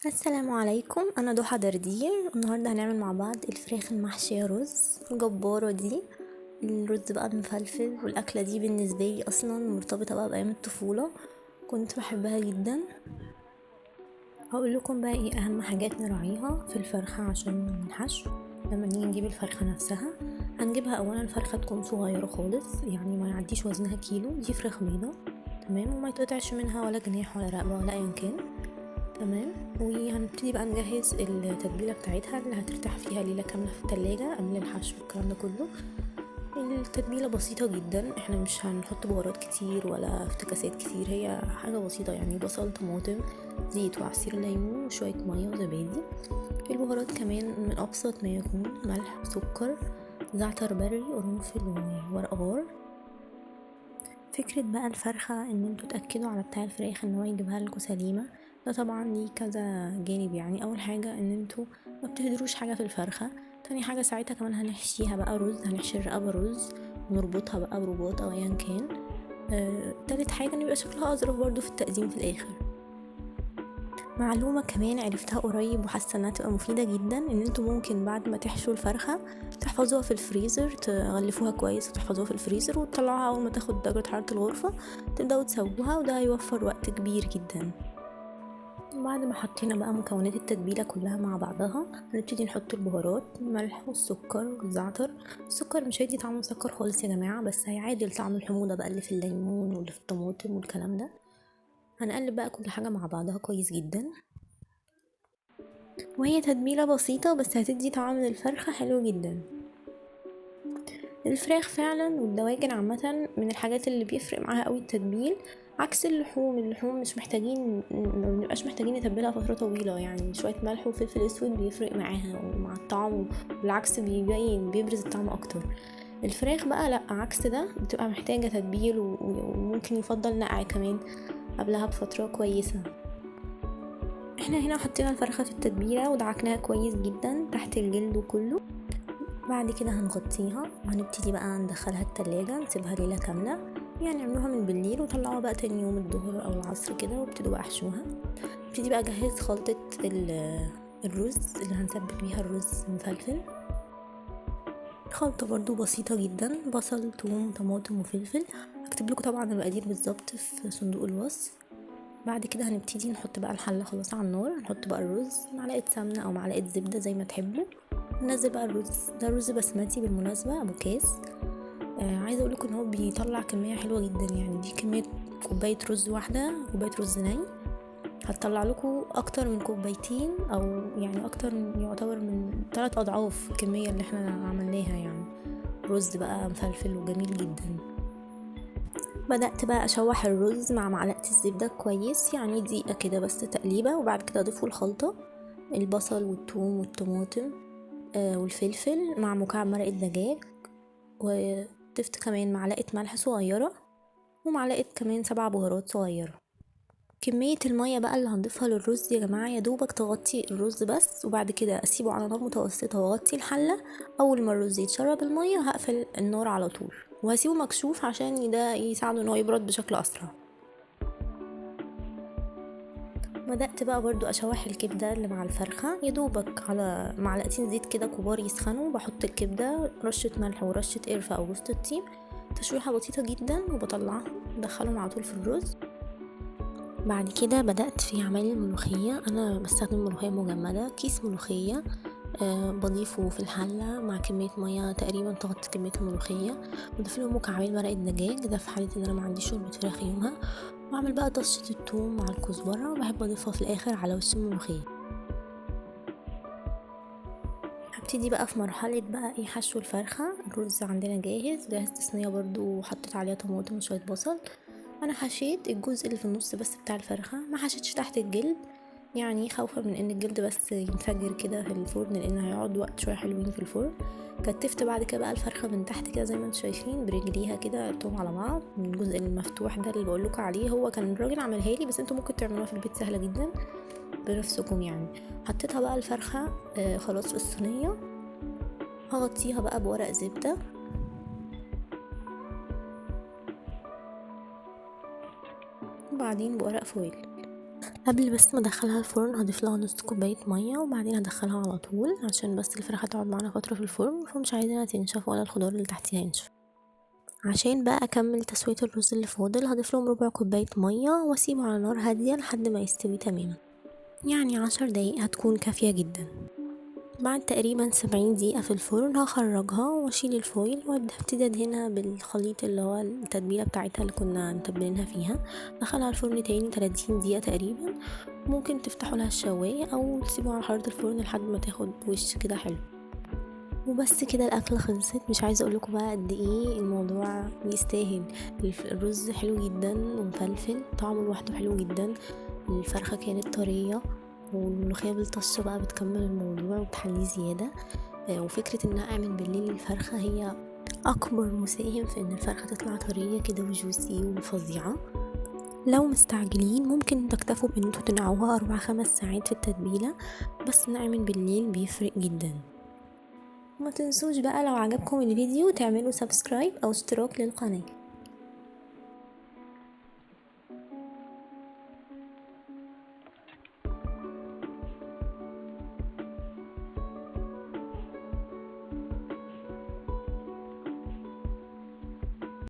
السلام عليكم، انا ضحى دردير. النهارده هنعمل مع بعض الفراخ المحشيه رز الجباره دي. الرز بقى مفلفل، والاكله دي بالنسبه لي اصلا مرتبطه بقى بايام الطفوله، كنت بحبها جدا. هقول لكم بقى ايه اهم حاجات نراعيها في الفرخه عشان الحشو. لما نيجي نجيب الفرخه نفسها، هنجيبها اولا الفرخه تكون صغيره خالص، يعني ما يعديش وزنها كيلو. دي فراخ بيضه تمام، وما يتقطعش منها ولا جناح ولا رقبه ولا ايا كان. تمام. وهنبتدي بقى نجهز التتبيله بتاعتها اللي هترتاح فيها ليله كامله في التلاجة قبل الحشو والكلام ده كله. التتبيله بسيطه جدا، احنا مش هنحط بهارات كتير ولا افتكاسات كتير، هي حاجه بسيطه يعني بصل طماطم زيت وعصير ليمون وشويه ميه وزبادي. البهارات كمان من ابسط ما يكون ملح سكر زعتر بري قرنفل وورق غار. فكرة بقى الفرخة ان انتوا تأكدوا على بتاع الفراخ ان هو يجيبها لكم سليمة، ده طبعا ليه كذا جانب. يعني اول حاجة ان انتوا ما بتهدروش حاجة في الفرخة. تاني حاجة ساعتها كمان هنحشيها بقى رز، هنحشي الرقبة رز ونربطها بقى برباط او ايا كان. تالت حاجة ان يبقى شكلها اظرف برضو في التقديم في الاخر. معلومة كمان عرفتها قريب وحاسة انها تبقى مفيدة جدا، ان انتوا ممكن بعد ما تحشوا الفرخة تحفظوها في الفريزر، تغلفوها كويس وتحفظوها في الفريزر وتطلعوها اول ما تاخد درجة حرارة الغرفة تبدأوا تسووها، وده هيوفر وقت كبير جدا. بعد ما حطينا بقى مكونات التتبيلة كلها مع بعضها، هنبتدي نحط البهارات الملح والسكر والزعتر. السكر مش هيدي طعم مسكر خالص يا جماعة، بس هيعادل طعم الحموضة بقى اللي في الليمون واللي في الطماطم والكلام ده. هنقلب بقى كل حاجة مع بعضها كويس جدا، وهي تتبيلة بسيطة بس هتدي طعم للفرخة حلو جدا. الفراخ فعلا والدواجن عامة من الحاجات اللي بيفرق معاها قوي التتبيل، عكس اللحوم مش محتاجين، ما بنبقاش محتاجين نتبلها فترة طويلة. يعني شوية ملح وفلفل اسود بيفرق معاها ومع الطعم، بالعكس بيبرز الطعم اكتر. الفراخ بقى لا، عكس ده، بتبقى محتاجة تتبيل وممكن يفضل نقع كمان قبلها بفترة كويسة. احنا هنا حطينا الفرخة في التتبيلة ودعكناها كويس جدا تحت الجلد وكله. بعد كده هنغطيها وهنبتدي بقى ندخلها التلاجة، نسيبها ليلة كاملة. يعني عملوها من بالليل وطلعوها بقى تاني يوم الظهر او العصر كده وابتدوا بقى احشوها. ابتدي بقى اجهز خلطة الرز اللي هنسبك بيها الرز مفلفل. خلطة برضو بسيطة جدا، بصل توم طماطم وفلفل. هكتب لكم طبعا المقادير بالظبط في صندوق الوصف. بعد كده هنبتدي نحط بقى الحلة خلاص على النار، هنحط بقى الرز، معلقة سمنة او معلقة زبدة زي ما تحبوا. ننزل بقى الرز، ده رز بسمتي بالمناسبة ابو كاس. عايزة اقولكم ان هو بيطلع كمية حلوة جدا، يعني دي كمية كوباية رز واحدة، كوباية رز ني هتطلع لكم اكتر من كوبايتين، او يعني اكتر يعتبر من 3 اضعاف الكمية اللي احنا عملناها. يعني رز بقى مفلفل وجميل جدا. بدأت بقى اشوح الرز مع معلقة الزبدة كويس، يعني دقيقة كده بس تقليبة، وبعد كده اضيفه الخلطة البصل والثوم والطماطم والفلفل مع مكعب مرقة دجاج، وضفت كمان معلقة ملح صغيرة ومعلقة كمان 7 بهارات صغيرة. كمية المية بقى اللي هنضيفها للرز يا جماعة يا دوبك تغطي الرز بس، وبعد كده اسيبه على نار متوسطة واغطي الحلة. اول ما الرز يتشرب المية هقفل النار على طول، وهسيبه مكشوف عشان ده يساعده ان هو يبرد بشكل اسرع. بدأت بقى برضو اشوح الكبدة اللي مع الفرخة، يا دوبك على معلقتين زيت كده كبار يسخنوا، بحط الكبدة رشة ملح ورشة قرفة او جوز الطيب، تشويحة بسيطة جدا، وبطلعهم بدخلهم على طول في الرز. بعد كده بدأت في عمل الملوخية. أنا بستخدم ملوخية مجمدة، كيس ملوخية بضيفه في الحلة مع كمية مية تقريبا تغطي كمية الملوخية، بضيف له مكعبين مرقة دجاج ده في حالة ان انا ما عنديش شوربة فراخ يومها، واعمل بقى طشة الثوم مع الكزبرة، وبحب اضيفها في الاخر على وش الملوخية. هبتدي بقى في مرحلة بقى ايه حشو الفرخة. الرز عندنا جاهز، جهزت صينية برضو وحطيت عليها طماطم وشوية بصل. انا حشيت الجزء اللي في النص بس بتاع الفرخة، ما حشيتش تحت الجلد، يعني خوفا من ان الجلد بس ينفجر كده في الفرن، لان هيقعد وقت شويه حلوين في الفرن. كتفت بعد كده بقى الفرخه من تحت كده زي ما انتم شايفين برجليها كده، قلتهم على بعض من الجزء المفتوح ده اللي بقول لكم عليه، هو كان الراجل عملها لي، بس انتم ممكن تعملوها في البيت سهله جدا بنفسكم يعني. حطيتها بقى الفرخه خلاص في الصينيه، هغطيها بقى بورق زبده وبعدين بورق فويل. قبل بس ما ادخلها الفرن هضيف لها نص كوبايه ميه، وبعدين هدخلها على طول عشان بس الفراخ هتقعد معانا فتره في الفرن، فمش عايزينها تنشف ولا الخضار اللي تحتيها ينشف. عشان بقى اكمل تسويه الرز اللي فاضل هضيف لهم ربع كوبايه ميه واسيبه على نار هاديه لحد ما يستوي تماما، يعني 10 دقايق هتكون كافيه جدا. بعد تقريبا 70 دقيقة في الفرن هخرجها واشيل الفويل وابتدي ادهنها بالخليط اللي هو التتبيلة بتاعتها اللي كنا متبلينها فيها. دخلها الفرن تاني 30 دقيقة تقريبا، ممكن تفتحوا لها الشواية او تسيبوها على حرارة الفرن لحد ما تاخد وش كده حلو. وبس كده الاكله خلصت. مش عايزه اقولكم بقى قد ايه الموضوع يستاهل. الرز حلو جدا ومفلفل، طعمه لوحده حلو جدا، الفرخه كانت طريه، والملوخيه بالطشه بقى بتكمل الموضوع وبتحليه زياده. وفكره ان اعمل بالليل الفرخه هي اكبر مساهم في ان الفرخه تطلع طريه كده وجوسي وفظيعه. لو مستعجلين ممكن تكتفوا بان انتوا تنقعوها 4-5 ساعات في التتبيله، بس نعمل بالليل بيفرق جدا. ما تنسوش بقى لو عجبكم الفيديو تعملوا سبسكرايب او اشتراك للقناه.